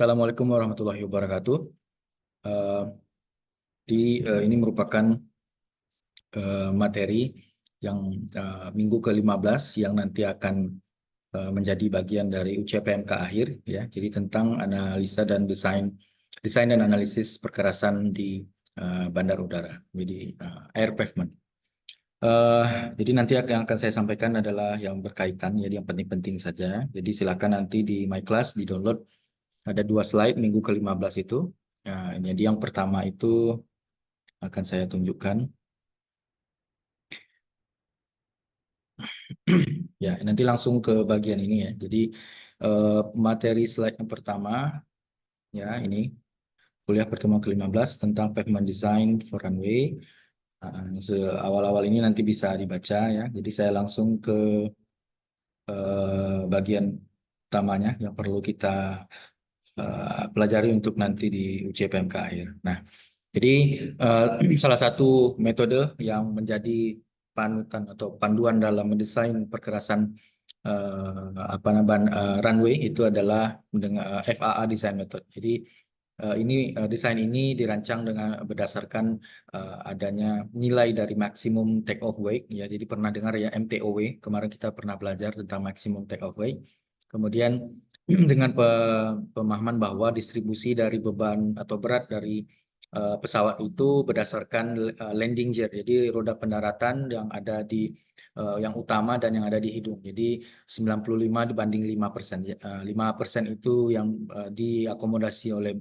Assalamualaikum warahmatullahi wabarakatuh. Eh, ini merupakan materi yang minggu ke-15 yang nanti akan menjadi bagian dari UCPMK akhir ya. Jadi tentang analisa dan desain dan analisis perkerasan di bandar udara, jadi air pavement. Eh, jadi nanti yang akan saya sampaikan adalah yang berkaitan, jadi yang penting-penting saja. Jadi silakan nanti di My Class di download. Ada 2 slide minggu ke-15 itu. Nah, jadi yang pertama itu akan saya tunjukkan. Ya, nanti langsung ke bagian ini ya. Jadi materi slide yang pertama ya ini kuliah pertemuan ke-15 tentang pavement design for runway. Awal-awal ini nanti bisa dibaca ya. Jadi saya langsung ke bagian utamanya yang perlu kita pelajari untuk nanti di UCPMK akhir. Nah, jadi salah satu metode yang menjadi panutan atau panduan dalam mendesain perkerasan runway itu adalah dengan FAA design method. Jadi desain ini dirancang dengan berdasarkan adanya nilai dari maximum take off weight ya. Jadi pernah dengar ya MTOW, kemarin kita pernah belajar tentang maximum take off weight. Kemudian dengan pemahaman bahwa distribusi dari beban atau berat dari pesawat itu berdasarkan landing gear. Jadi roda pendaratan yang ada di yang utama dan yang ada di hidung. Jadi 95 dibanding 5%. 5% itu yang diakomodasi oleh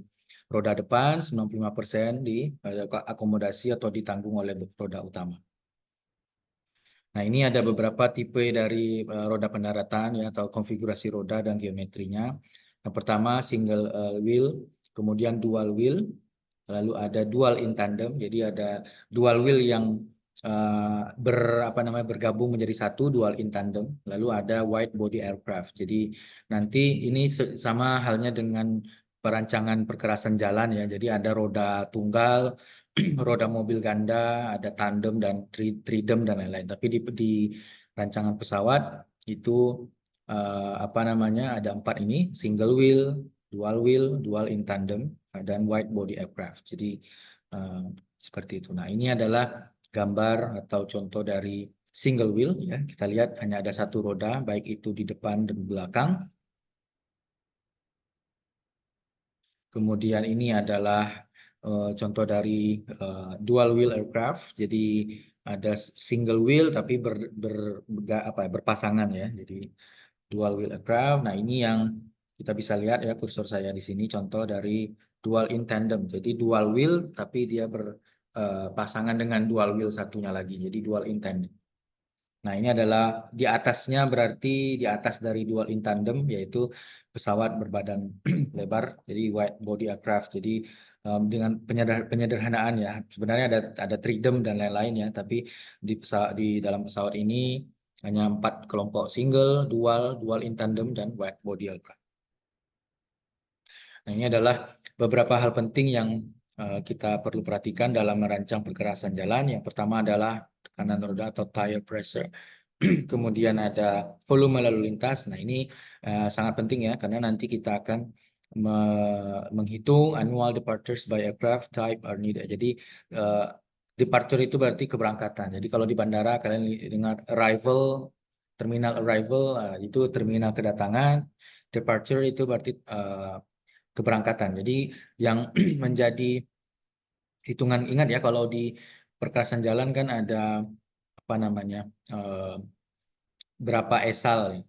roda depan, 95% diakomodasi atau ditanggung oleh roda utama. Nah, ini ada beberapa tipe dari roda pendaratan ya atau konfigurasi roda dan geometrinya. Yang pertama single wheel, kemudian dual wheel, lalu ada dual in tandem. Jadi ada dual wheel yang bergabung menjadi satu, dual in tandem. Lalu ada wide body aircraft. Jadi nanti ini sama halnya dengan perancangan perkerasan jalan ya. Jadi ada roda tunggal, roda mobil ganda, ada tandem dan tridem dan lain-lain. Tapi di rancangan pesawat itu ada 4 ini: single wheel, dual in tandem, dan wide body aircraft. Jadi eh, seperti itu. Nah, ini adalah gambar atau contoh dari single wheel ya. Kita lihat hanya ada satu roda, baik itu di depan dan belakang. Kemudian ini adalah contoh dari dual wheel aircraft. Jadi ada single wheel tapi berpasangan ya. Jadi dual wheel aircraft. Nah, ini yang kita bisa lihat ya, kursor saya di sini contoh dari dual in tandem. Jadi dual wheel tapi dia berpasangan dengan dual wheel satunya lagi. Jadi dual in tandem. Nah, ini adalah di atasnya, berarti di atas dari dual in tandem, yaitu pesawat berbadan lebar, jadi wide body aircraft. Jadi dengan penyederhanaan ya, sebenarnya ada tridem dan lain-lain ya, tapi di dalam pesawat ini hanya 4 kelompok: single, dual in tandem, dan wide body aircraft. Nah, ini adalah beberapa hal penting yang kita perlu perhatikan dalam merancang perkerasan jalan. Yang pertama adalah tekanan roda atau tire pressure. Kemudian ada volume lalu lintas. Nah, ini sangat penting ya, karena nanti kita akan menghitung annual departures by aircraft type are needed. Jadi departure itu berarti keberangkatan. Jadi kalau di bandara kalian dengar arrival, terminal arrival, itu terminal kedatangan. Departure itu berarti keberangkatan. Jadi yang menjadi hitungan, ingat ya, kalau di perkerasan jalan kan ada apa namanya berapa esal ya.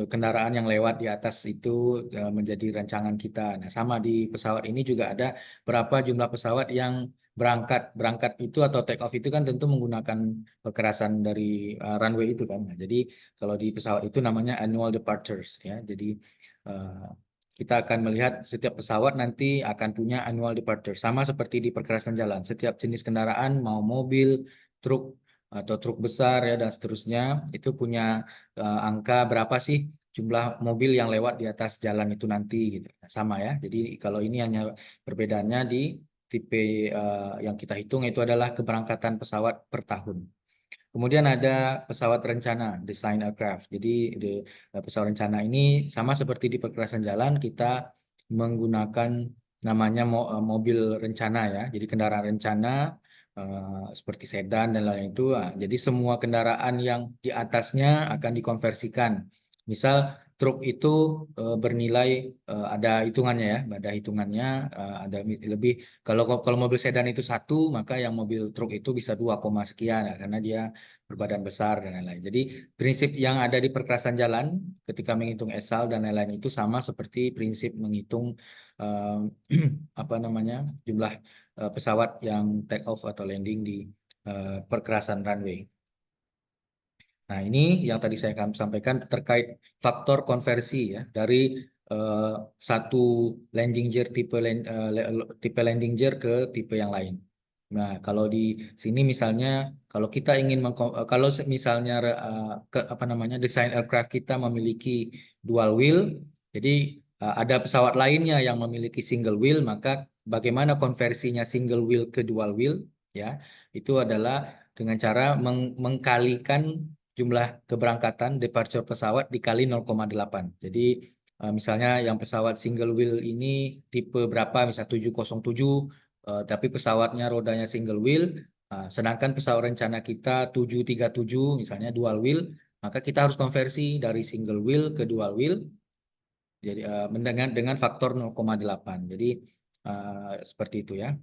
Kendaraan yang lewat di atas itu menjadi rancangan kita. Nah, sama di pesawat ini juga ada berapa jumlah pesawat yang berangkat itu atau take off itu kan tentu menggunakan perkerasan dari runway itu kan. Nah, jadi kalau di pesawat itu namanya annual departures ya. Jadi uh, kita akan melihat setiap pesawat nanti akan punya annual departure, sama seperti di perkerasan jalan. Setiap jenis kendaraan, mau mobil, truk atau truk besar ya dan seterusnya, itu punya angka berapa sih jumlah mobil yang lewat di atas jalan itu nanti gitu. Sama ya. Jadi kalau ini hanya perbedaannya di tipe yang kita hitung itu adalah keberangkatan pesawat per tahun. Kemudian ada pesawat rencana, design aircraft. Jadi pesawat rencana ini sama seperti di perkerasan jalan, kita menggunakan namanya mobil rencana ya. Jadi kendaraan rencana seperti sedan dan lain-lain itu. Jadi semua kendaraan yang di atasnya akan dikonversikan. Misal truk itu bernilai ada hitungannya ya, ada hitungannya ada lebih kalau mobil sedan itu satu, maka yang mobil truk itu bisa 2, sekian ya, karena dia berbadan besar dan lain-lain. Jadi prinsip yang ada di perkerasan jalan ketika menghitung SAL dan lain-lain itu sama seperti prinsip menghitung eh, apa namanya jumlah pesawat yang take off atau landing di perkerasan runway. Nah, ini yang tadi saya akan sampaikan terkait faktor konversi ya dari eh, satu landing gear tipe landing gear ke tipe yang lain. Nah, kalau di sini misalnya kalau kita ingin kalau misalnya apa namanya desain aircraft kita memiliki dual wheel, jadi ada pesawat lainnya yang memiliki single wheel, maka bagaimana konversinya single wheel ke dual wheel ya? Itu adalah dengan cara mengkalikan jumlah keberangkatan departure pesawat dikali 0,8. Jadi misalnya yang pesawat single wheel ini tipe berapa, misalnya 707, tapi pesawatnya rodanya single wheel, sedangkan pesawat rencana kita 737 misalnya dual wheel, maka kita harus konversi dari single wheel ke dual wheel jadi dengan faktor 0,8. Jadi seperti itu ya.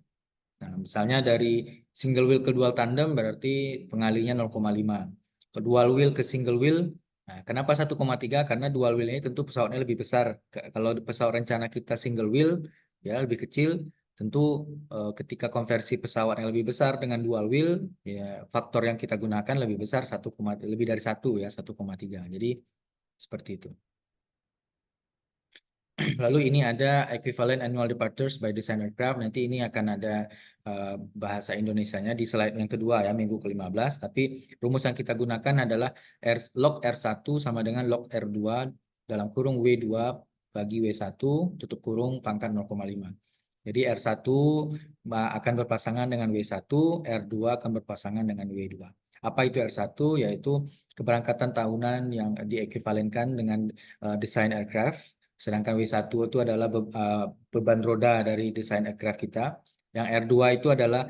Nah, misalnya dari single wheel ke dual tandem berarti pengalinya 0,5. Ke dual wheel ke single wheel, nah, kenapa 1,3? Karena dual wheel ini tentu pesawatnya lebih besar. Kalau pesawat rencana kita single wheel, ya lebih kecil, tentu ketika konversi pesawat yang lebih besar dengan dual wheel, ya faktor yang kita gunakan lebih besar, lebih dari 1 ya, 1,3. Jadi seperti itu. Lalu ini ada equivalent annual departures by design aircraft. Nanti ini akan ada bahasa Indonesianya di slide yang kedua ya, minggu ke-15. Tapi rumus yang kita gunakan adalah log R1 sama dengan log R2 dalam kurung W2 bagi W1 tutup kurung pangkat 0,5. Jadi R1 akan berpasangan dengan W1, R2 akan berpasangan dengan W2. Apa itu R1? Yaitu keberangkatan tahunan yang diekuivalenkan dengan desain aircraft. Sedangkan W1 itu adalah beban roda dari desain aircraft kita. Yang R2 itu adalah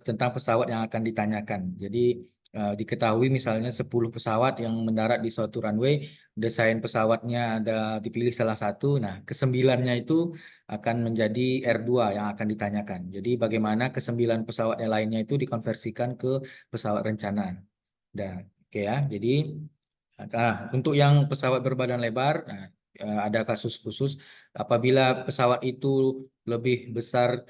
tentang pesawat yang akan ditanyakan. Jadi diketahui misalnya 10 pesawat yang mendarat di suatu runway, desain pesawatnya ada dipilih salah satu. Nah, kesembilannya itu akan menjadi R2 yang akan ditanyakan. Jadi bagaimana kesembilan pesawat yang lainnya itu dikonversikan ke pesawat rencana. Nah, oke ya. Jadi untuk yang pesawat berbadan lebar, nah, ada kasus khusus apabila pesawat itu lebih besar,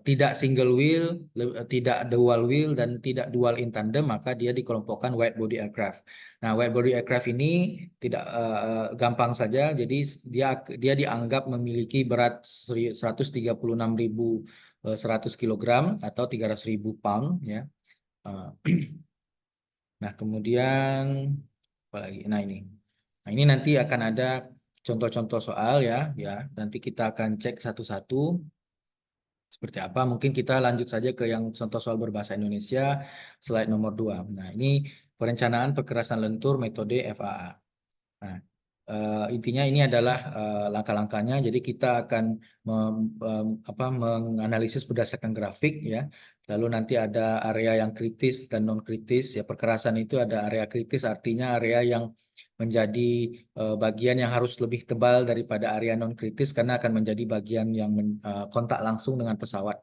tidak single wheel, tidak dual wheel dan tidak dual in tandem, maka dia dikelompokkan wide body aircraft. Nah, wide body aircraft ini tidak gampang saja, jadi dia dianggap memiliki berat 136.100 kilogram atau 300.000 pound ya. Nah, kemudian apa lagi? Nah, ini nanti akan ada contoh-contoh soal ya, ya. Nanti kita akan cek satu-satu seperti apa. Mungkin kita lanjut saja ke yang contoh soal berbahasa Indonesia, slide nomor 2. Nah, ini perencanaan perkerasan lentur metode FAA. Nah, intinya ini adalah langkah-langkahnya. Jadi kita akan menganalisis berdasarkan grafik ya. Lalu nanti ada area yang kritis dan non kritis. Ya, perkerasan itu ada area kritis, artinya area yang menjadi bagian yang harus lebih tebal daripada area non kritis karena akan menjadi bagian yang kontak langsung dengan pesawat.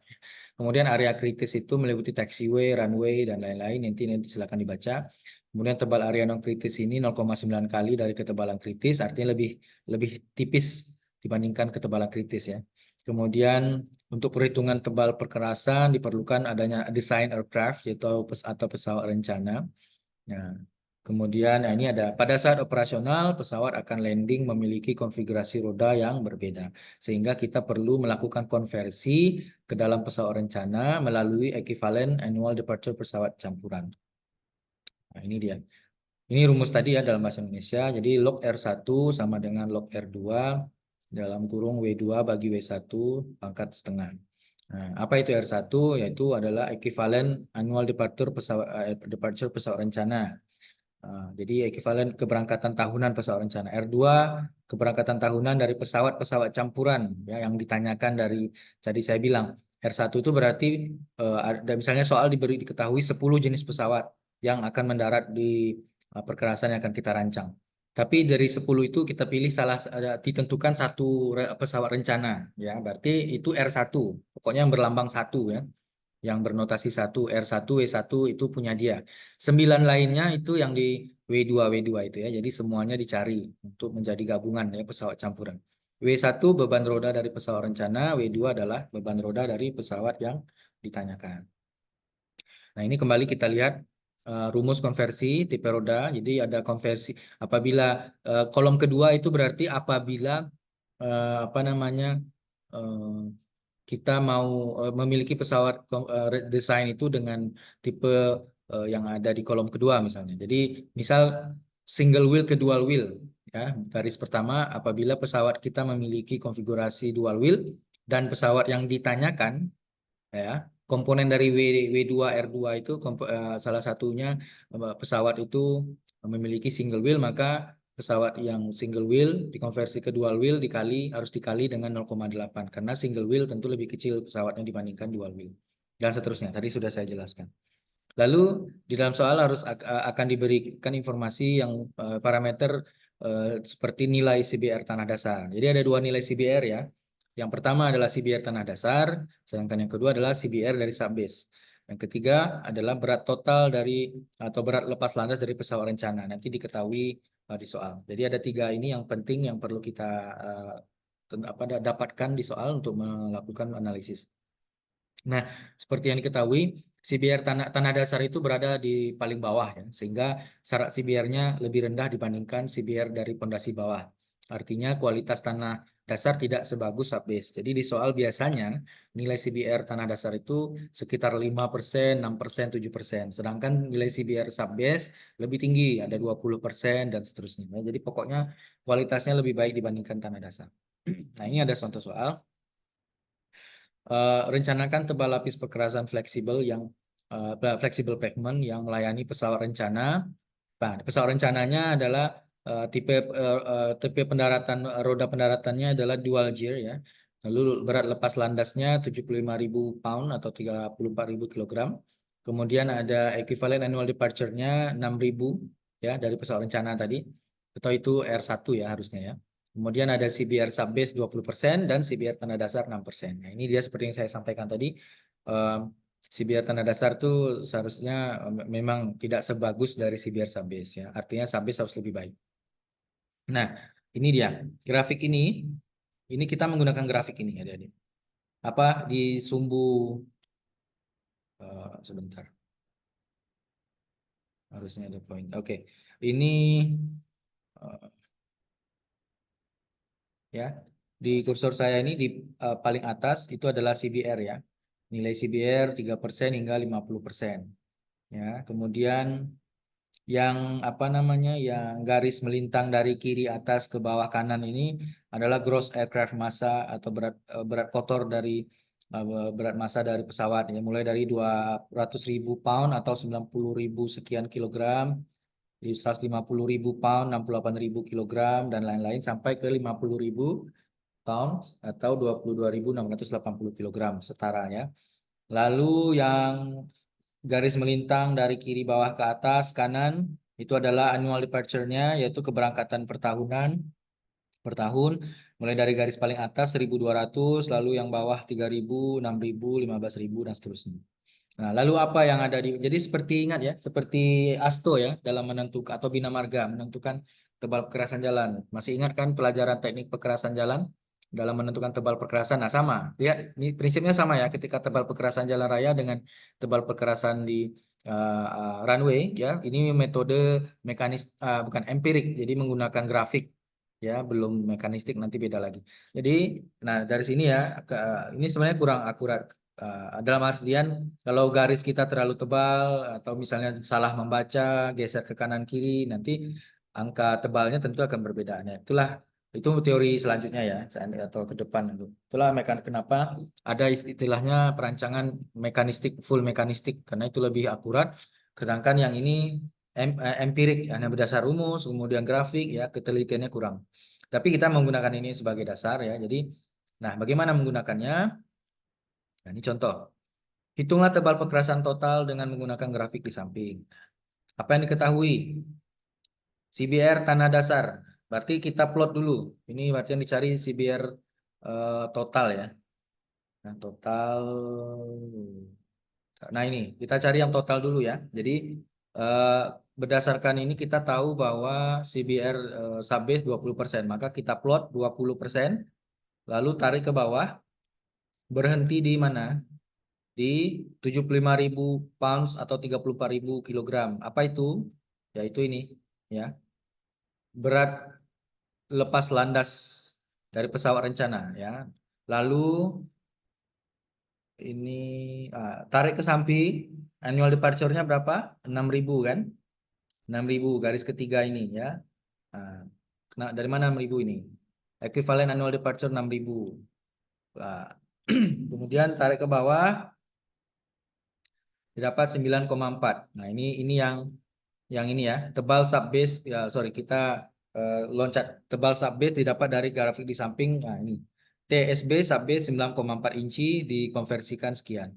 Kemudian area kritis itu meliputi taxiway, runway dan lain-lain. Nanti silakan dibaca. Kemudian tebal area non kritis ini 0,9 kali dari ketebalan kritis, artinya lebih lebih tipis dibandingkan ketebalan kritis ya. Kemudian untuk perhitungan tebal perkerasan diperlukan adanya desain aircraft yaitu atau pesawat rencana. Nah, kemudian ini ada pada saat operasional pesawat akan landing memiliki konfigurasi roda yang berbeda sehingga kita perlu melakukan konversi ke dalam pesawat rencana melalui equivalent annual departure pesawat campuran. Nah, ini dia. Ini rumus tadi ya dalam bahasa Indonesia. Jadi log R1 sama dengan log R2 dalam kurung W2 bagi W1 pangkat setengah. Nah, apa itu R1? Yaitu adalah equivalent annual departure pesawat rencana. Jadi ekuivalen keberangkatan tahunan pesawat rencana. R2 keberangkatan tahunan dari pesawat-pesawat campuran ya yang ditanyakan dari tadi saya bilang. R1 itu berarti ada misalnya soal diketahui 10 jenis pesawat yang akan mendarat di perkerasan yang akan kita rancang. Tapi dari 10 itu kita pilih ditentukan satu pesawat rencana ya. Berarti itu R1. Pokoknya yang berlambang satu ya, yang bernotasi 1, R1, W1 itu punya dia. 9 lainnya itu yang di W2 itu ya. Jadi semuanya dicari untuk menjadi gabungan ya pesawat campuran. W1 beban roda dari pesawat rencana, W2 adalah beban roda dari pesawat yang ditanyakan. Nah, ini kembali kita lihat rumus konversi tipe roda. Jadi ada konversi apabila kolom kedua itu berarti apabila apa namanya kita mau memiliki pesawat desain itu dengan tipe yang ada di kolom kedua misalnya. Jadi misal single wheel ke dual wheel ya. Baris pertama apabila pesawat kita memiliki konfigurasi dual wheel dan pesawat yang ditanyakan ya komponen dari W2 R2 itu salah satunya pesawat itu memiliki single wheel, maka pesawat yang single wheel dikonversi ke dual wheel harus dikali dengan 0,8 karena single wheel tentu lebih kecil pesawatnya dibandingkan dual wheel dan seterusnya. Tadi sudah saya jelaskan. Lalu di dalam soal akan diberikan informasi yang parameter seperti nilai CBR tanah dasar. Jadi ada dua nilai CBR ya. Yang pertama adalah CBR tanah dasar, sedangkan yang kedua adalah CBR dari subbase. Yang ketiga adalah berat total atau berat lepas landas dari pesawat rencana. Nanti diketahui di soal. Jadi ada tiga ini yang penting yang perlu kita dapatkan di soal untuk melakukan analisis. Nah, seperti yang diketahui, CBR tanah dasar itu berada di paling bawah ya, sehingga syarat CBR-nya lebih rendah dibandingkan CBR dari pondasi bawah. Artinya kualitas tanah dasar tidak sebagus subbase. Jadi di soal biasanya nilai CBR tanah dasar itu sekitar 5%, 6%, 7%. Sedangkan nilai CBR subbase lebih tinggi, ada 20% dan seterusnya. Jadi pokoknya kualitasnya lebih baik dibandingkan tanah dasar. Nah, ini ada contoh soal. Rencanakan tebal lapis perkerasan fleksibel fleksibel pavement yang melayani pesawat rencana. Nah, pesawat rencananya adalah tipe pendaratan roda pendaratannya adalah dual gear ya. Lalu berat lepas landasnya 75.000 pound atau 34.000 kilogram. Kemudian ada equivalent annual departure-nya 6.000 ya dari pesawat rencana tadi. Atau itu R1 ya harusnya ya. Kemudian ada CBR subbase 20% dan CBR tanah dasar 6%. Nah, ini dia seperti yang saya sampaikan tadi. CBR tanah dasar tuh seharusnya memang tidak sebagus dari CBR subbase ya. Artinya subbase harus lebih baik. Nah, ini dia. Grafik ini kita menggunakan grafik ini adik-adik. Apa di sumbu sebentar. Harusnya ada poin. Oke. Ini ya. Di kursor saya ini di paling atas itu adalah CBR ya. Nilai CBR 3% hingga 50%. Ya, kemudian yang apa namanya yang garis melintang dari kiri atas ke bawah kanan ini adalah gross aircraft massa atau berat kotor dari berat massa dari pesawat ya, mulai dari 200.000 pound atau 90.000 sekian kilogram, di 150.000 pound, 68.000 kilogram dan lain-lain sampai ke 50.000 pound atau 22.680 kilogram setara ya. Lalu yang garis melintang dari kiri bawah ke atas kanan itu adalah annual departure-nya, yaitu keberangkatan per tahun, mulai dari garis paling atas 1.200, lalu yang bawah 3.000, 6.000, 15.000 dan seterusnya. Nah, lalu apa yang ada jadi seperti ingat ya, seperti ASTO ya dalam menentukan atau Bina Marga menentukan tebal perkerasan jalan. Masih ingat kan pelajaran teknik perkerasan jalan dalam menentukan tebal perkerasan? Nah, sama. Lihat, ini prinsipnya sama ya ketika tebal perkerasan jalan raya dengan tebal perkerasan di runway ya. Ini metode bukan empirik, jadi menggunakan grafik ya, belum mekanistik nanti beda lagi. Jadi, nah dari sini ya, ini sebenarnya kurang akurat. Dalam artian kalau garis kita terlalu tebal atau misalnya salah membaca, geser ke kanan kiri, nanti angka tebalnya tentu akan berbeda. Nah, itu teori selanjutnya ya, atau ke depan itu. Itulah kenapa ada istilahnya perancangan mekanistik, full mekanistik, karena itu lebih akurat. Sedangkan yang ini empirik, hanya berdasar rumus, kemudian grafik, ya ketelitiannya kurang. Tapi kita menggunakan ini sebagai dasar ya. Jadi, nah bagaimana menggunakannya? Nah, ini contoh. Hitunglah tebal perkerasan total dengan menggunakan grafik di samping. Apa yang diketahui? CBR tanah dasar. Berarti kita plot dulu. Ini berarti yang dicari CBR total ya. Nah, total. Nah, ini kita cari yang total dulu ya. Jadi eh, berdasarkan ini kita tahu bahwa CBR subbase 20%. Maka kita plot 20%, lalu tarik ke bawah, berhenti di mana? Di 75.000 pounds atau 34.000 kilogram. Apa itu? Yaitu ini ya. Berat lepas landas dari pesawat rencana ya. Lalu ini tarik ke samping, annual departure-nya berapa? 6.000 kan? 6.000 garis ketiga ini ya. Dari mana 6.000 ini? Equivalent annual departure 6.000. Kemudian tarik ke bawah, didapat 9,4. Nah, ini yang ini ya, tebal subbase ya, sorry kita loncat tebal subbase didapat dari grafik di samping. Nah, ini TSB subbase 9,4 inci dikonversikan sekian.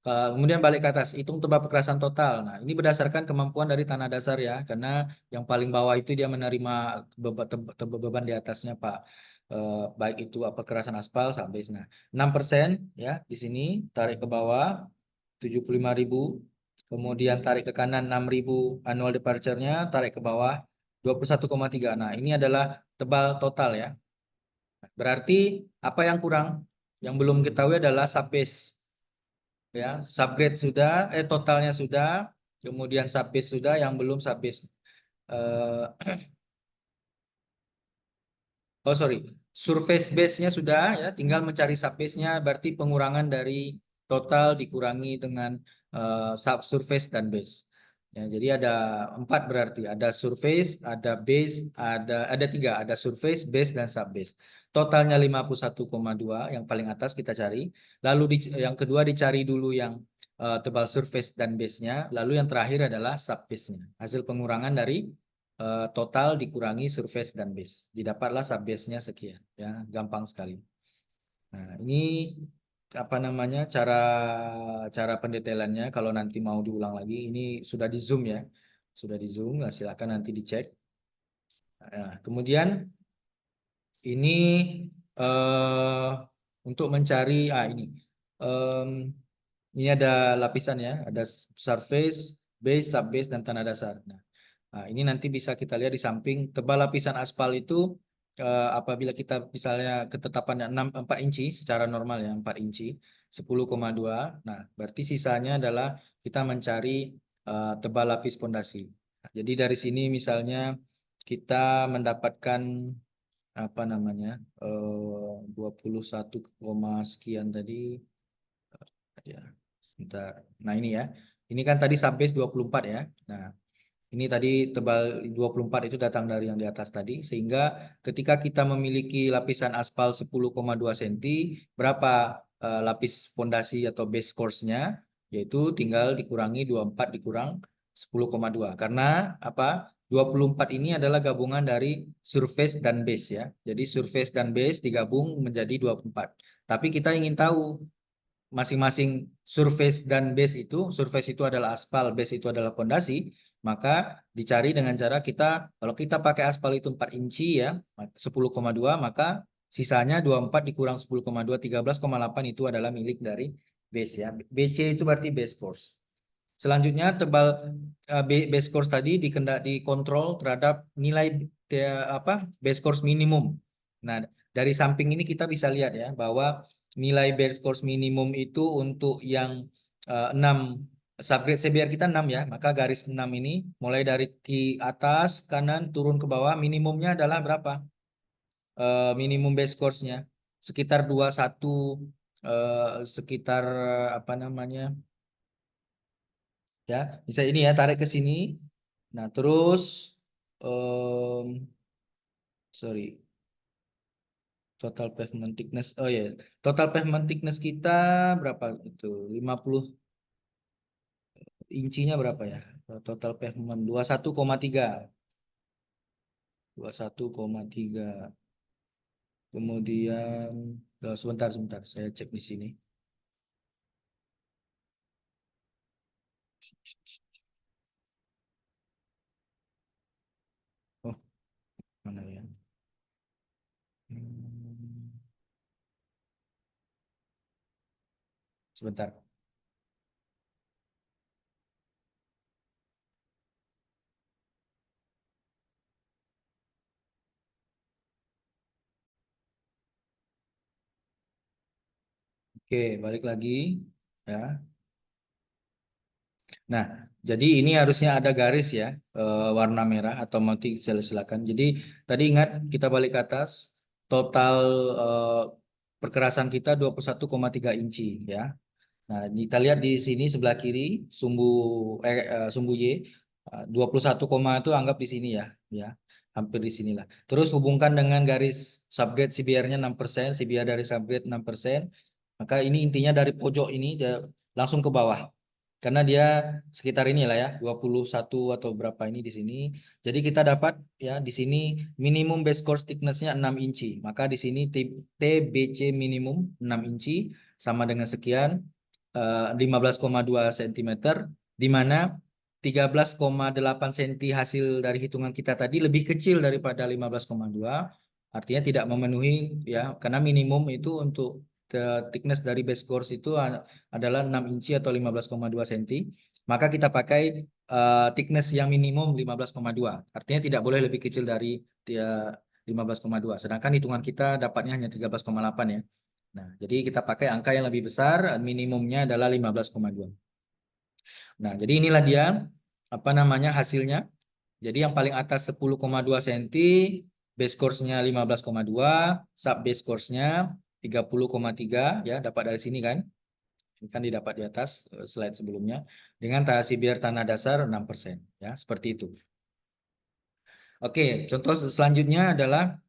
Kemudian balik ke atas, hitung tebal perkerasan total. Nah, ini berdasarkan kemampuan dari tanah dasar ya, karena yang paling bawah itu dia menerima beban di atasnya, Pak. Baik itu perkerasan aspal subbase. Nah, 6% ya di sini, tarik ke bawah 75.000. Kemudian tarik ke kanan 6.000 annual departure-nya, tarik ke bawah 21,3. Nah, ini adalah tebal total ya. Berarti apa yang kurang? Yang belum ketahui adalah subbase. Ya, subgrade sudah, totalnya sudah, kemudian subbase sudah, yang belum subbase. Eh, Oh sorry, surface base-nya sudah ya, tinggal mencari subbase-nya, berarti pengurangan dari total dikurangi dengan subsurface dan base. Ya, jadi ada 4 berarti, ada surface, ada base, ada 3, ada surface, base dan subbase. Totalnya 51,2, yang paling atas kita cari. Lalu yang kedua dicari dulu yang tebal surface dan base-nya, lalu yang terakhir adalah subbase-nya. Hasil pengurangan dari total dikurangi surface dan base. Didapatlah subbase-nya sekian. Ya, gampang sekali. Nah, ini apa namanya cara cara pendetailannya. Kalau nanti mau diulang lagi, ini sudah di zoom ya, sudah di zoom. Nah, silakan nanti dicek. Nah, kemudian ini eh untuk mencari Em, ini ada lapisan ya, ada surface, base, subbase dan tanah dasar. Nah, ini nanti bisa kita lihat di samping tebal lapisan aspal itu apabila kita misalnya ketetapannya 4 inci secara normal ya, 4 inci 10,2. Nah, berarti sisanya adalah kita mencari tebal lapis pondasi. Nah, jadi dari sini misalnya kita mendapatkan apa namanya 21, sekian tadi ya. Bentar. Nah, ini ya. Ini kan tadi subbase 24 ya. Nah, ini tadi tebal 24 itu datang dari yang di atas tadi, sehingga ketika kita memiliki lapisan aspal 10,2 cm, berapa lapis fondasi atau base course-nya? Yaitu tinggal dikurangi 24 dikurang 10,2. Karena apa? 24 ini adalah gabungan dari surface dan base ya. Jadi surface dan base digabung menjadi 24. Tapi kita ingin tahu masing-masing surface dan base itu, surface itu adalah aspal, base itu adalah pondasi, maka dicari dengan cara kita, kalau kita pakai aspal itu 4 inci ya, 10,2, maka sisanya 24 dikurang 10,2, 13,8 itu adalah milik dari base ya. BC itu berarti base force. Selanjutnya tebal base course tadi dikontrol terhadap nilai base course minimum. Nah, dari samping ini kita bisa lihat ya bahwa nilai base course minimum itu untuk yang 6 subgrade CBR kita 6 ya, maka garis 6 ini mulai dari atas kanan turun ke bawah minimumnya adalah berapa? Minimum base course-nya sekitar 21, sekitar apa namanya? Ya, bisa ini ya, tarik ke sini. Nah, terus em, sorry, total pavement thickness. Oh ya, total pavement thickness kita berapa itu? 50 incinya berapa ya? Total pavement 21,3. 21,3. Kemudian sebentar, saya cek di sini. Oh, mana ya? Hmm, Sebentar. Oke, balik lagi ya. Nah, jadi ini harusnya ada garis ya, warna merah atau nanti silakan. Jadi tadi ingat kita balik ke atas, total eh, perkerasan kita 21,3 inci ya. Nah, kita lihat di sini sebelah kiri sumbu Y 21, itu anggap di sini ya, ya. Hampir di sinilah. Terus hubungkan dengan garis subgrade CBR-nya 6%, CBR dari subgrade 6%. Maka ini intinya dari pojok ini langsung ke bawah. Karena dia sekitar inilah ya, 21 atau berapa ini di sini. Jadi kita dapat ya di sini minimum base course thickness-nya 6 inci. Maka di sini TBC minimum 6 inci sama dengan sekian 15,2 cm, di mana 13,8 cm hasil dari hitungan kita tadi lebih kecil daripada 15,2, artinya tidak memenuhi ya, karena minimum itu untuk thickness dari base course itu adalah 6 inci atau 15,2 cm, maka kita pakai thickness yang minimum 15,2, artinya tidak boleh lebih kecil dari 15,2, sedangkan hitungan kita dapatnya hanya 13,8 ya. Nah, jadi kita pakai angka yang lebih besar, minimumnya adalah 15,2. Nah, jadi inilah dia apa namanya hasilnya. Jadi yang paling atas 10,2 cm, base course-nya 15,2, sub base course-nya 30,3 ya, dapat dari sini kan. Ini kan didapat di atas slide sebelumnya dengan CBR tanah dasar 6% ya, seperti itu. Oke, contoh selanjutnya adalah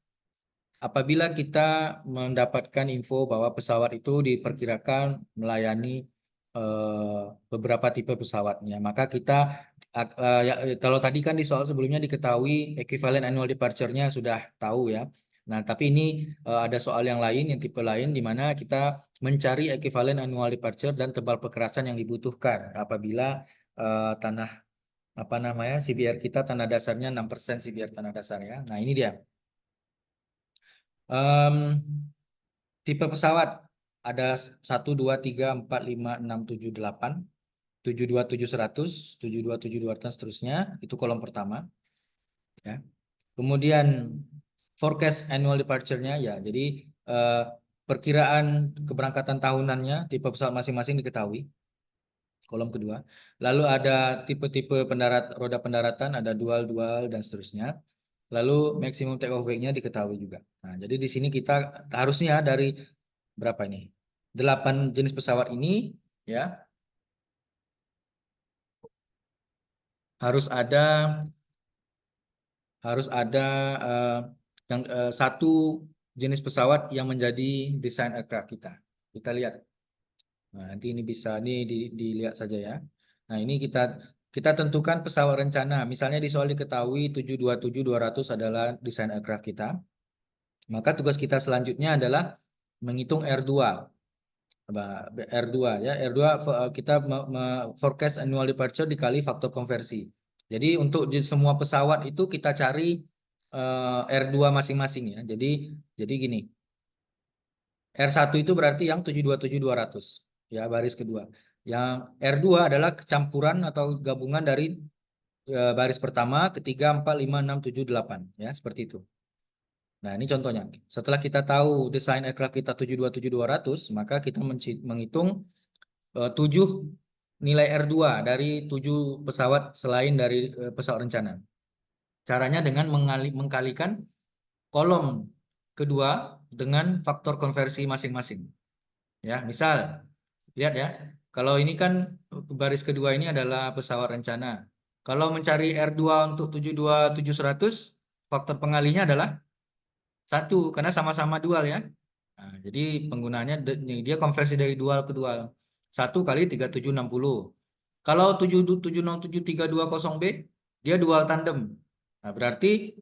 apabila kita mendapatkan info bahwa pesawat itu diperkirakan melayani beberapa tipe pesawatnya, maka kita kalau tadi kan di soal sebelumnya diketahui equivalent annual departure-nya sudah tahu ya. Nah, tapi ini ada soal yang lain, yang tipe lain, di mana kita mencari equivalent annual departure dan tebal perkerasan yang dibutuhkan apabila tanah apa namanya CBR kita tanah dasarnya 6% CBR tanah dasar ya. Nah, ini dia. Tipe pesawat ada 1, 2, 3, 4, 5, 6, 7, 8, 727, 100, 727, 200 seterusnya. Itu kolom pertama. Ya. Kemudian forecast annual departure-nya ya. Jadi perkiraan keberangkatan tahunannya tipe pesawat masing-masing diketahui. Kolom kedua. Lalu ada tipe-tipe roda pendaratan, ada dual dan seterusnya. Lalu maksimum take off weight-nya diketahui juga. Nah, jadi di sini kita harusnya dari berapa ini? 8 jenis pesawat ini ya harus ada eh, yang satu jenis pesawat yang menjadi desain aircraft kita. Kita lihat. Nah, nanti ini bisa dilihat saja ya. Nah, ini kita tentukan pesawat rencana. Misalnya di soal diketahui 727-200 adalah desain aircraft kita. Maka tugas kita selanjutnya adalah menghitung R2. R2 ya. R2 kita forecast annual departure dikali faktor konversi. Jadi untuk semua pesawat itu kita cari R2 masing-masing ya. Jadi gini. R1 itu berarti yang 727-200 ya, baris kedua. Yang R2 adalah kecampuran atau gabungan dari baris pertama, ketiga, 4, 5, 6, 7, 8 ya, seperti itu. Nah, ini contohnya. Setelah kita tahu desain aircraft kita 727-200, maka kita menghitung 7 nilai R2 dari 7 pesawat selain dari pesawat rencana. Caranya dengan mengkalikan kolom kedua dengan faktor konversi masing-masing. Ya, misal lihat ya. Kalau ini kan baris kedua ini adalah pesawat rencana. Kalau mencari R2 untuk 727-100, faktor pengalinya adalah 1 karena sama-sama dual ya. Nah, jadi penggunaannya dia konversi dari dual ke dual. 1 kali 3760. Kalau 70730B dia dual tandem. Nah, berarti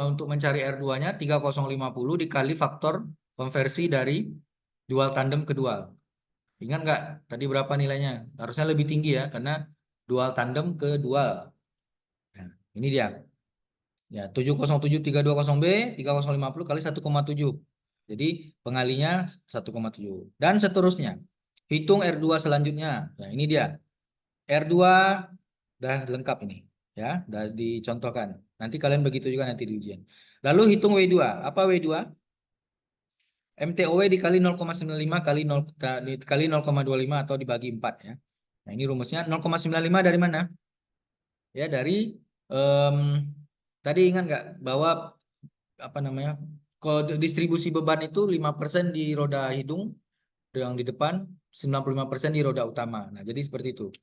untuk mencari R2-nya 3050 dikali faktor konversi dari dual tandem ke dual. Ingat nggak tadi berapa nilainya? Harusnya lebih tinggi ya karena dual tandem ke dual. Nah, ini dia. Ya, 70730B 3050 kali 1,7. Jadi pengalinya 1,7. Dan seterusnya. Hitung R2 selanjutnya. Ya, ini dia. R2 udah lengkap ini. Ya, udah dicontohkan. Nanti kalian begitu juga nanti di ujian. Lalu hitung W2. Apa W2? MTOW dikali 0,95 kali 0,25 atau dibagi 4 ya. Nah, ini rumusnya 0,95 dari mana? Ya, dari em, tadi ingat nggak bahwa apa namanya? Kalau distribusi beban itu 5% di roda hidung yang di depan, 95% di roda utama. Nah, jadi seperti itu.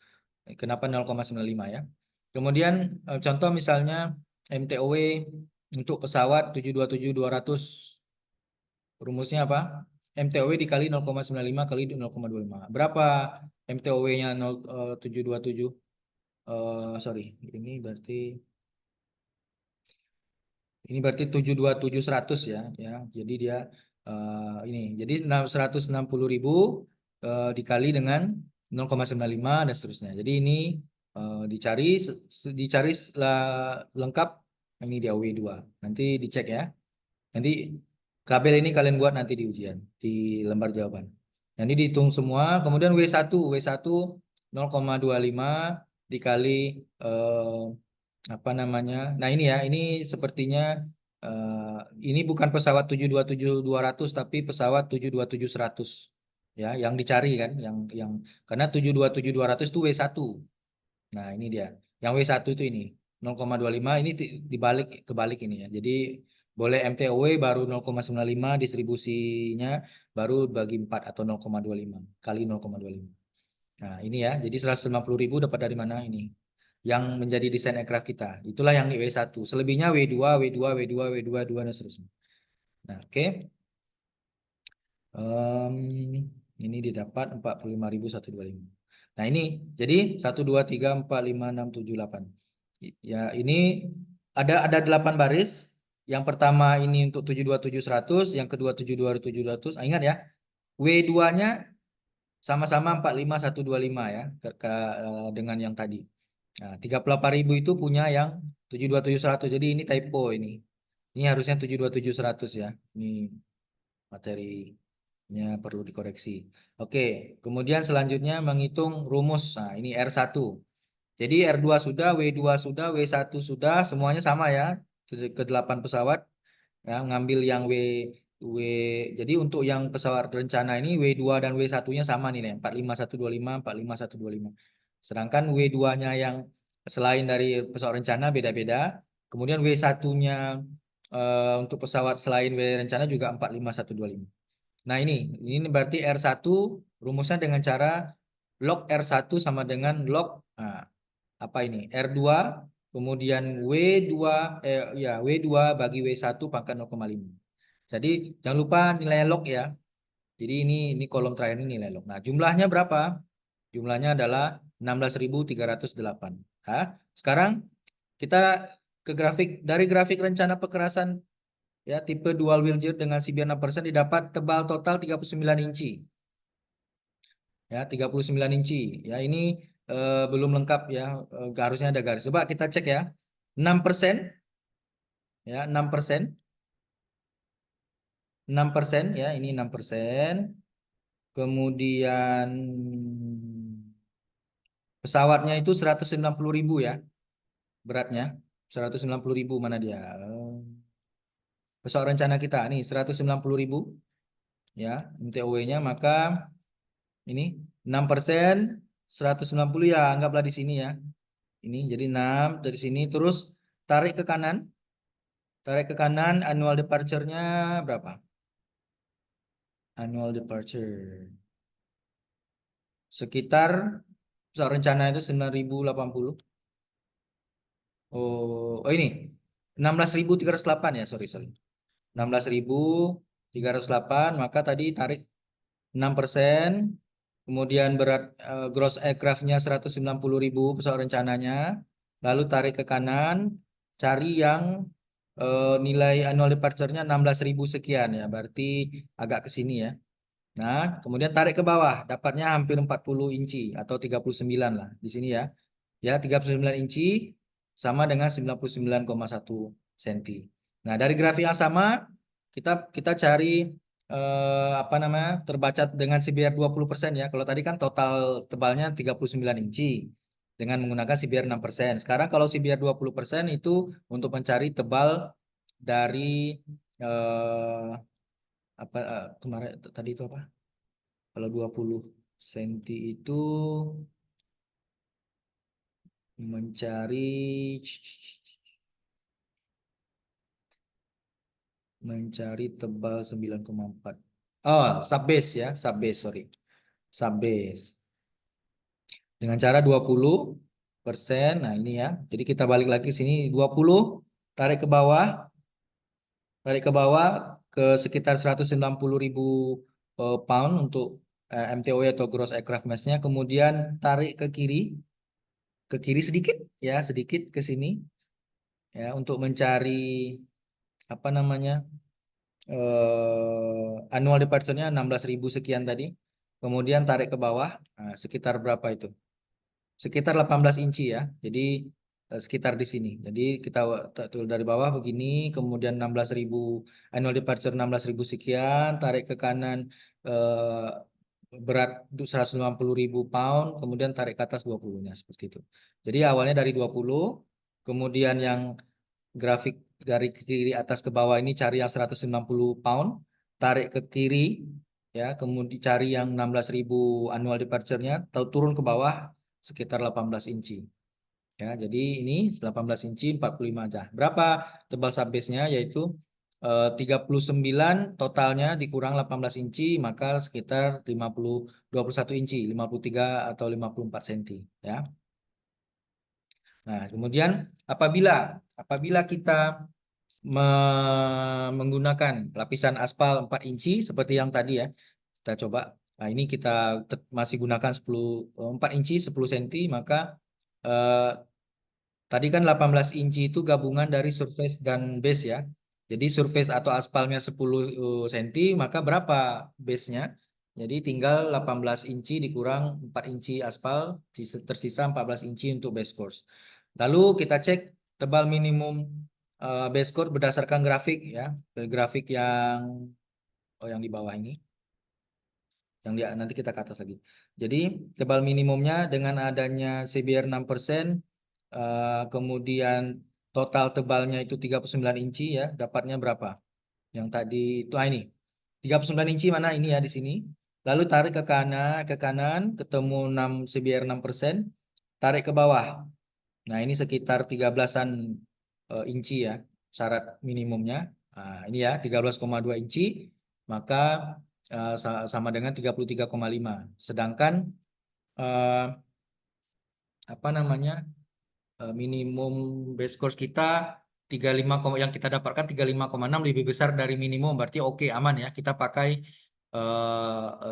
Kenapa 0,95 ya? Kemudian contoh misalnya MTOW untuk pesawat 727-200, rumusnya apa? MTOW dikali 0,95 kali 0,25. Berapa MTOW-nya 727? Sorry, ini berarti 727 100 ya, ya. Jadi dia ini. Jadi 160.000 dikali dengan 0,95 dan seterusnya. Jadi ini dicari lengkap ini dia W2. Nanti dicek ya. Nanti tabel ini kalian buat nanti di ujian, di lembar jawaban. Nanti dihitung semua, kemudian W1 0,25 dikali eh, apa namanya? Nah, ini ya, ini sepertinya ini bukan pesawat 727-200 tapi pesawat 727-100. Ya, yang dicari kan, yang karena 727-200 itu W1. Nah, ini dia. Yang W1 itu ini 0,25, ini dibalik kebalik ini ya. Jadi boleh MTOW baru 0,95, distribusinya baru bagi 4 atau 0,25 kali 0,25. Nah, ini ya. Jadi 150.000 dapat dari mana ini? Yang menjadi desain aircraft kita. Itulah yang di W1. Selebihnya W2, W2, W2, W2, 2 dan seterusnya. Nah, oke. Em, ini didapat 45.125. Nah, ini jadi 1 2 3 4 5 6 7 8. Ya, ini ada 8 baris. Yang pertama ini untuk 727-100, yang kedua 727-100. Ingat ya, W2-nya sama-sama 45.125 ya dengan yang tadi. Nah, 38.000 itu punya yang 727-100. Jadi ini typo ini. Ini harusnya 727-100 ya. Ini materinya perlu dikoreksi. Oke, kemudian selanjutnya menghitung rumus. Nah, ini R1. Jadi R2 sudah, W2 sudah, W1 sudah, semuanya sama ya. Ke 8 pesawat ya, ngambil yang W jadi untuk yang pesawat rencana ini W2 dan W1-nya sama nih, 45125, 45125. Sedangkan W2-nya yang selain dari pesawat rencana beda-beda. Kemudian W1-nya untuk pesawat selain W rencana juga 45125. Nah, ini berarti R1 rumusnya dengan cara log R1 sama dengan log apa ini? R2 kemudian W2 ya W2 bagi W1 pangkat 0,5. Jadi jangan lupa nilai log ya. Jadi ini kolom terakhir ini nilai log. Nah, jumlahnya berapa? Jumlahnya adalah 16.308. Nah, sekarang kita ke grafik, dari grafik rencana pekerasan ya tipe dual wheel jet dengan CBR 6% didapat tebal total 39 inci. Ya, 39 inci. Ya, ini belum lengkap ya. Harusnya ada garis. Coba kita cek ya. 6% ya, 6%. 6% ya, ini 6%. Kemudian pesawatnya itu 190.000 ya beratnya. 190.000 mana dia? Pesawat rencana kita nih 190.000 ya MTOW-nya, maka ini 6% 190 ya, anggaplah di sini ya. Ini jadi 6 dari sini, terus tarik ke kanan. Tarik ke kanan, annual departure-nya berapa? Annual departure. Sekitar pesawat rencana itu 9.080. Oh ini 16.308 ya, sorry sorry. 16.308, maka tadi tarik 6%. kemudian berat gross aircraft-nya 190.000 pesawat rencananya, lalu tarik ke kanan, cari yang nilai annual departure-nya 16.000 sekian ya, berarti agak ke sini ya. Nah, kemudian tarik ke bawah, dapatnya hampir 40 inci atau 39 lah di sini ya. Ya, 39 inci sama dengan 99,1 cm. Nah, dari grafik yang sama kita cari apa namanya? Terbaca dengan CBR 20% ya. Kalau tadi kan total tebalnya 39 inci dengan menggunakan CBR 6%. Sekarang kalau CBR 20% itu untuk mencari tebal dari apa kemarin tadi itu apa? Kalau 20 cm itu mencari tebal 9,4. Oh, subbase ya, subbase, sorry. Subbase. Dengan cara 20%. Nah, ini ya. Jadi kita balik lagi ke sini 20, tarik ke bawah, ke sekitar 190.000 pound untuk MTOE atau gross aircraft mass-nya. Kemudian tarik ke kiri sedikit ya, sedikit ke sini ya untuk mencari apa namanya? Annual departure-nya 16.000 sekian tadi. Kemudian tarik ke bawah, nah, sekitar berapa itu? Sekitar 18 inci ya. Jadi sekitar di sini. Jadi kita tulis dari bawah begini, kemudian 16.000 annual departure 16.000 sekian, tarik ke kanan eh, berat 150.000 pound, kemudian tarik ke atas 20-nya seperti itu. Jadi awalnya dari 20, kemudian yang grafik dari kiri atas ke bawah ini cari yang 190 pound, tarik ke kiri ya, kemudian cari yang 16.000 annual departure-nya, turun ke bawah sekitar 18 inci. Ya, jadi ini 18 inci 45 aja. Berapa tebal subbase-nya yaitu 39 totalnya dikurang 18 inci maka sekitar 21 inci, 53 atau 54 cm ya. Nah, kemudian apabila kita menggunakan lapisan aspal 4 inci seperti yang tadi ya. Kita coba. Nah, ini kita masih gunakan 4 inci 10 cm maka eh, tadi kan 18 inci itu gabungan dari surface dan base ya. Jadi surface atau aspalnya 10 cm maka berapa base-nya? Jadi tinggal 18 inci dikurang 4 inci aspal tersisa 14 inci untuk base course. Lalu kita cek tebal minimum base course berdasarkan grafik ya. Grafik yang di bawah ini. Yang nanti kita ke atas lagi. Jadi tebal minimumnya dengan adanya CBR 6%, kemudian total tebalnya itu 39 inci ya, dapatnya berapa? Yang tadi itu ini. 39 inci mana ini ya di sini. Lalu tarik ke kanan ketemu 6 CBR 6%, tarik ke bawah. Nah, ini sekitar 13-an inci ya, syarat minimumnya. Nah, ini ya 13,2 inci, maka sama dengan 33,5. Sedangkan eh, apa namanya? Minimum base course kita 35, yang kita dapatkan 35,6 lebih besar dari minimum, berarti oke aman ya. Kita pakai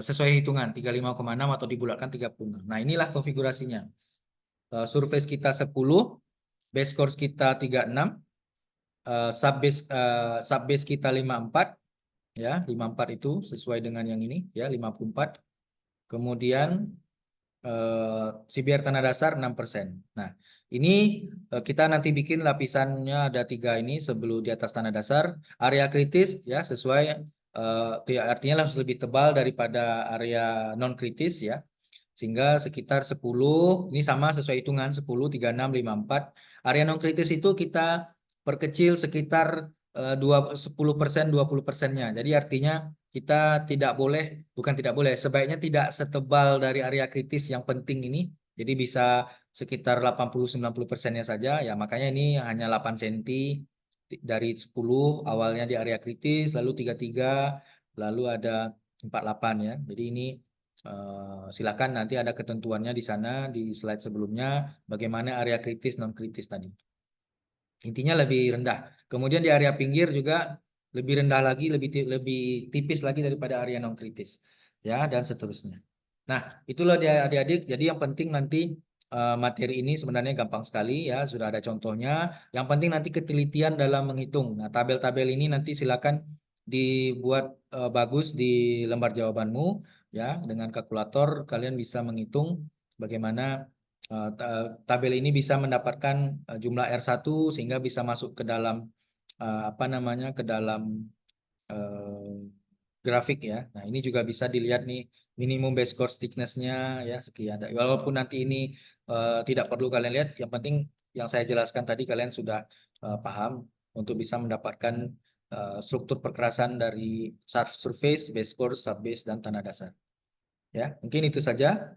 sesuai hitungan 35,6 atau dibulatkan 36. Nah, inilah konfigurasinya. Surface kita 10, base course kita 36, subbase kita 54 ya, 54 itu sesuai dengan yang ini ya, 54. Kemudian CBR tanah dasar 6%. Nah, ini kita nanti bikin lapisannya ada 3 ini sebelum di atas tanah dasar. Area kritis ya sesuai artinya harus lebih tebal daripada area non kritis ya. Sehingga sekitar 10, ini sama sesuai hitungan 10, 36, 54. Area non kritis itu kita perkecil sekitar 10%, 20%-nya. Jadi artinya kita bukan tidak boleh, sebaiknya tidak setebal dari area kritis yang penting ini. Jadi bisa sekitar 80-90%-nya saja. Ya makanya ini hanya 8 cm dari 10 awalnya di area kritis, lalu 33, lalu ada 48 ya. Jadi ini silakan nanti ada ketentuannya di sana di slide sebelumnya bagaimana area kritis non kritis tadi. Intinya lebih rendah. Kemudian di area pinggir juga lebih rendah lagi, lebih tipis lagi daripada area non kritis. Ya, dan seterusnya. Nah, itulah dia adik-adik. Jadi yang penting nanti materi ini sebenarnya gampang sekali ya, sudah ada contohnya. Yang penting nanti ketelitian dalam menghitung. Nah, tabel-tabel ini nanti silakan dibuat bagus di lembar jawabanmu ya, dengan kalkulator kalian bisa menghitung bagaimana tabel ini bisa mendapatkan jumlah R1 sehingga bisa masuk ke dalam apa namanya, ke dalam eh, grafik ya. Nah, ini juga bisa dilihat nih minimum base course thickness-nya ya sekian. Walaupun nanti ini tidak perlu kalian lihat, yang penting yang saya jelaskan tadi kalian sudah paham untuk bisa mendapatkan struktur perkerasan dari surface, base course, subbase dan tanah dasar. Ya, mungkin itu saja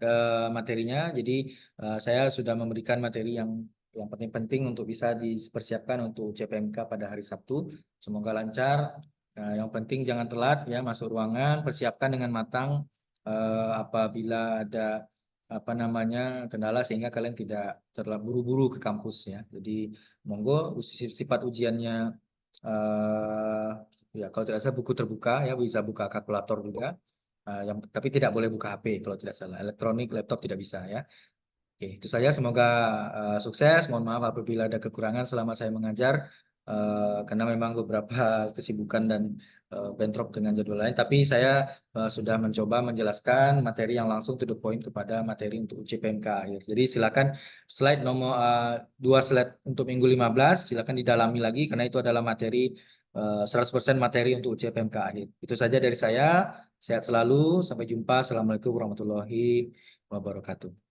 materinya. Jadi saya sudah memberikan materi yang penting-penting untuk bisa dipersiapkan untuk CPMK pada hari Sabtu. Semoga lancar. Yang penting jangan telat ya masuk ruangan, persiapkan dengan matang apabila ada apa namanya kendala sehingga kalian tidak terlalu buru-buru ke kampus ya. Jadi monggo sifat ujiannya eh ya kalau tidak salah buku terbuka ya, bisa buka kalkulator juga. Tapi tidak boleh buka HP kalau tidak salah. Elektronik, laptop tidak bisa ya. Oke, itu saja. Semoga sukses. Mohon maaf apabila ada kekurangan selama saya mengajar, karena memang beberapa kesibukan dan bentrok dengan jadwal lain. Tapi saya sudah mencoba menjelaskan materi yang langsung to the point kepada materi untuk UJPMK akhir. Jadi silakan slide nomor 2 slide untuk minggu 15, silakan didalami lagi karena itu adalah materi 100% materi untuk UJPMK akhir. Itu saja dari saya. Sehat selalu. Sampai jumpa. Assalamualaikum warahmatullahi wabarakatuh.